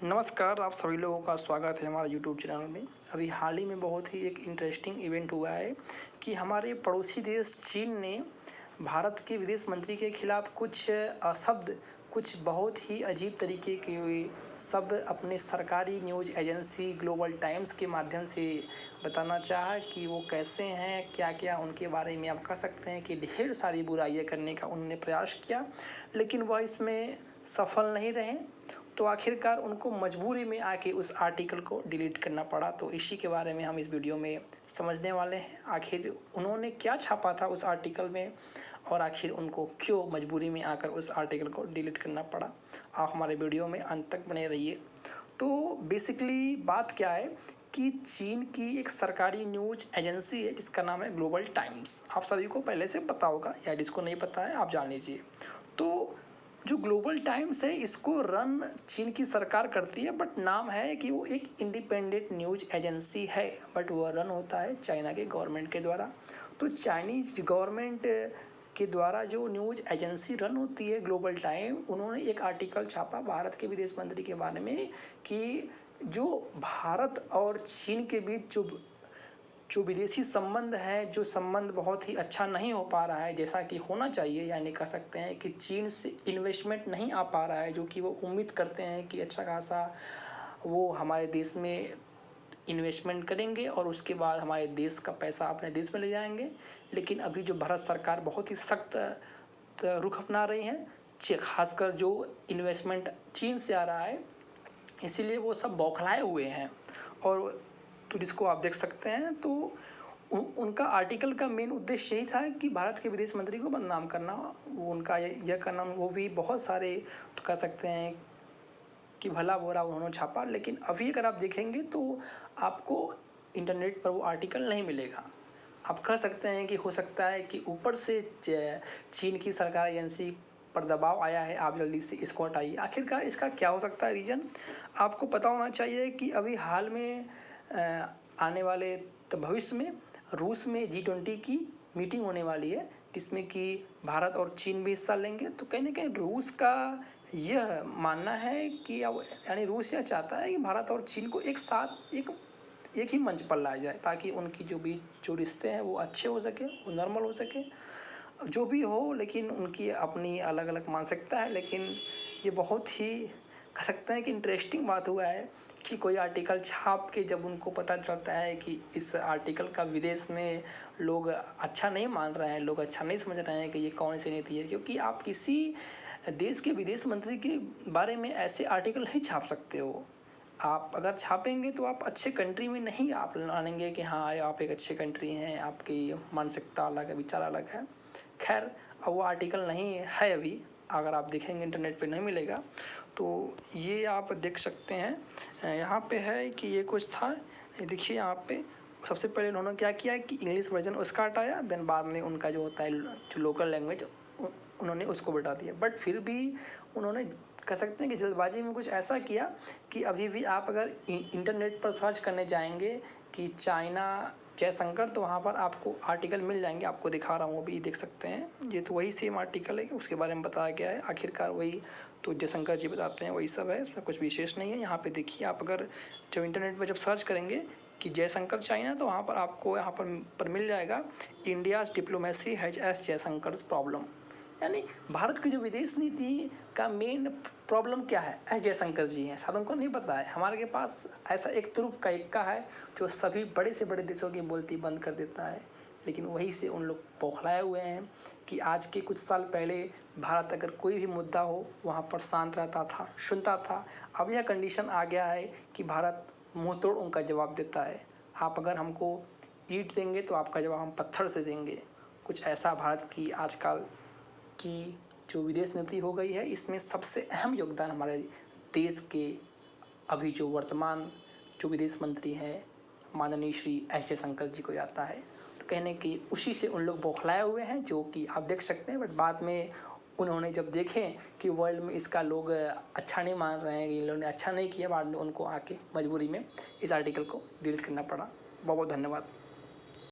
नमस्कार, आप सभी लोगों का स्वागत है हमारे यूट्यूब चैनल में। अभी हाल ही में बहुत ही एक इंटरेस्टिंग इवेंट हुआ है कि हमारे पड़ोसी देश चीन ने भारत के विदेश मंत्री के खिलाफ कुछ शब्द, कुछ बहुत ही अजीब तरीके के शब्द अपने सरकारी न्यूज़ एजेंसी ग्लोबल टाइम्स के माध्यम से बताना चाहा कि वो कैसे हैं, क्या-क्या उनके बारे में आप कह सकते हैं कि ढेर सारी बुराइयाँ करने का उन्होंने प्रयास किया, लेकिन वह इसमें सफल नहीं रहे। तो आखिरकार उनको मजबूरी में आके उस आर्टिकल को डिलीट करना पड़ा। तो इसी के बारे में हम इस वीडियो में समझने वाले हैं। आखिर उन्होंने क्या छापा था उस आर्टिकल में और आखिर उनको क्यों मजबूरी में आकर उस आर्टिकल को डिलीट करना पड़ा। आप हमारे वीडियो में अंत तक बने रहिए। तो बेसिकली बात क्या है कि चीन की एक सरकारी न्यूज़ एजेंसी है जिसका नाम है ग्लोबल टाइम्स। आप सभी को पहले से पता होगा या जिसको नहीं पता है आप जान लीजिए। तो जो ग्लोबल टाइम्स है इसको रन चीन की सरकार करती है, बट नाम है कि वो एक इंडिपेंडेंट न्यूज़ एजेंसी है, बट वो रन होता है चाइना के गवर्नमेंट के द्वारा। तो चाइनीज गवर्नमेंट के द्वारा जो न्यूज़ एजेंसी रन होती है ग्लोबल टाइम, उन्होंने एक आर्टिकल छापा भारत के विदेश मंत्री के बारे में कि जो भारत और चीन के बीच जो विदेशी संबंध है, जो संबंध बहुत ही अच्छा नहीं हो पा रहा है जैसा कि होना चाहिए, यानी कह सकते हैं कि चीन से इन्वेस्टमेंट नहीं आ पा रहा है जो कि वो उम्मीद करते हैं कि अच्छा खासा वो हमारे देश में इन्वेस्टमेंट करेंगे और उसके बाद हमारे देश का पैसा अपने देश में ले जाएंगे। लेकिन अभी जो भारत सरकार बहुत ही सख्त रुख अपना रही है, खासकर जो इन्वेस्टमेंट चीन से आ रहा है, इसीलिए वो सब बौखलाए हुए हैं। और तो जिसको आप देख सकते हैं, तो उनका आर्टिकल का मेन उद्देश्य यही था कि भारत के विदेश मंत्री को बदनाम करना। वो उनका यह करना, वो भी बहुत सारे तो कह सकते हैं कि भला बुरा उन्होंने छापा। लेकिन अभी अगर आप देखेंगे तो आपको इंटरनेट पर वो आर्टिकल नहीं मिलेगा। आप कह सकते हैं कि हो सकता है कि ऊपर से चीन की सरकारी एजेंसी पर दबाव आया है, आप जल्दी से इसको हटाइए। आखिरकार इसका क्या हो सकता है रीज़न, आपको पता होना चाहिए कि अभी हाल में आने वाले भविष्य में रूस में G20 की मीटिंग होने वाली है, जिसमें कि भारत और चीन भी हिस्सा लेंगे। तो कहीं ना कहीं रूस का यह मानना है कि अब यानी रूस यह चाहता है कि भारत और चीन को एक साथ एक ही मंच पर लाया जाए, ताकि उनकी जो रिश्ते हैं वो अच्छे हो सके, वो नॉर्मल हो सके, जो भी हो। लेकिन उनकी अपनी अलग अलग मानसिकता है। लेकिन ये बहुत ही कह सकते हैं कि इंटरेस्टिंग बात हुआ है कि कोई आर्टिकल छाप के जब उनको पता चलता है कि इस आर्टिकल का विदेश में लोग अच्छा नहीं मान रहे हैं, लोग अच्छा नहीं समझ रहे हैं कि ये कौन सी नीति है। क्योंकि आप किसी देश के विदेश मंत्री के बारे में ऐसे आर्टिकल नहीं छाप सकते हो। आप अगर छापेंगे तो आप अच्छे कंट्री में नहीं आप मानेंगे कि हाँ आप एक अच्छे कंट्री हैं, आपकी मानसिकता अलग है, विचार अलग है। खैर, अब वो आर्टिकल नहीं है अभी, अगर आप देखेंगे इंटरनेट पे नहीं मिलेगा। तो ये आप देख सकते हैं, यहाँ पे है कि ये कुछ था। ये देखिए यहाँ पे सबसे पहले उन्होंने क्या किया कि इंग्लिश वर्जन उसका हटाया, देन बाद में उनका जो होता है जो लोकल लैंग्वेज उन्होंने उसको बढ़ा दिया। बट फिर भी उन्होंने कह सकते हैं कि जल्दबाजी में कुछ ऐसा किया कि अभी भी आप अगर इंटरनेट पर सर्च करने जाएंगे कि चाइना जयशंकर, तो वहाँ पर आपको आर्टिकल मिल जाएंगे। आपको दिखा रहा हूँ, अभी देख सकते हैं। ये तो वही सेम आर्टिकल है कि उसके बारे में बताया गया है। आखिरकार वही तो जयशंकर जी बताते हैं, वही सब है, इसमें कुछ विशेष नहीं है। यहाँ पे देखिए, आप अगर जब इंटरनेट पर जब सर्च करेंगे कि जयशंकर चाइना, तो वहाँ पर आपको यहाँ पर मिल जाएगा India's diplomacy has S Jaishankar's problem. यानी भारत की जो विदेश नीति का मेन प्रॉब्लम क्या है, एस जयशंकर जी हैं। शायद उनको नहीं पता है। हमारे के पास ऐसा एक तुरुप का इक्का है जो सभी बड़े से बड़े देशों की बोलती बंद कर देता है। लेकिन वहीं से उन लोग बौखलाए हुए हैं कि आज के कुछ साल पहले भारत अगर कोई भी मुद्दा हो वहाँ पर शांत रहता था, सुनता था। अब यह कंडीशन आ गया है कि भारत मुँह तोड़ उनका जवाब देता है। आप अगर हमको ईंट देंगे तो आपका जवाब हम पत्थर से देंगे। कुछ ऐसा भारत की आजकल की जो विदेश नीति हो गई है, इसमें सबसे अहम योगदान हमारे देश के अभी जो वर्तमान जो विदेश मंत्री हैं माननीय श्री एस जयशंकर जी को जाता है। तो कहने की उसी से उन लोग बौखलाए हुए हैं, जो कि आप देख सकते हैं। बट बाद में उन्होंने जब देखें कि वर्ल्ड में इसका लोग अच्छा नहीं मान रहे हैं, इन लोगों ने अच्छा नहीं किया, बाद में उनको आके मजबूरी में इस आर्टिकल को डिलीट करना पड़ा। बहुत बहुत धन्यवाद।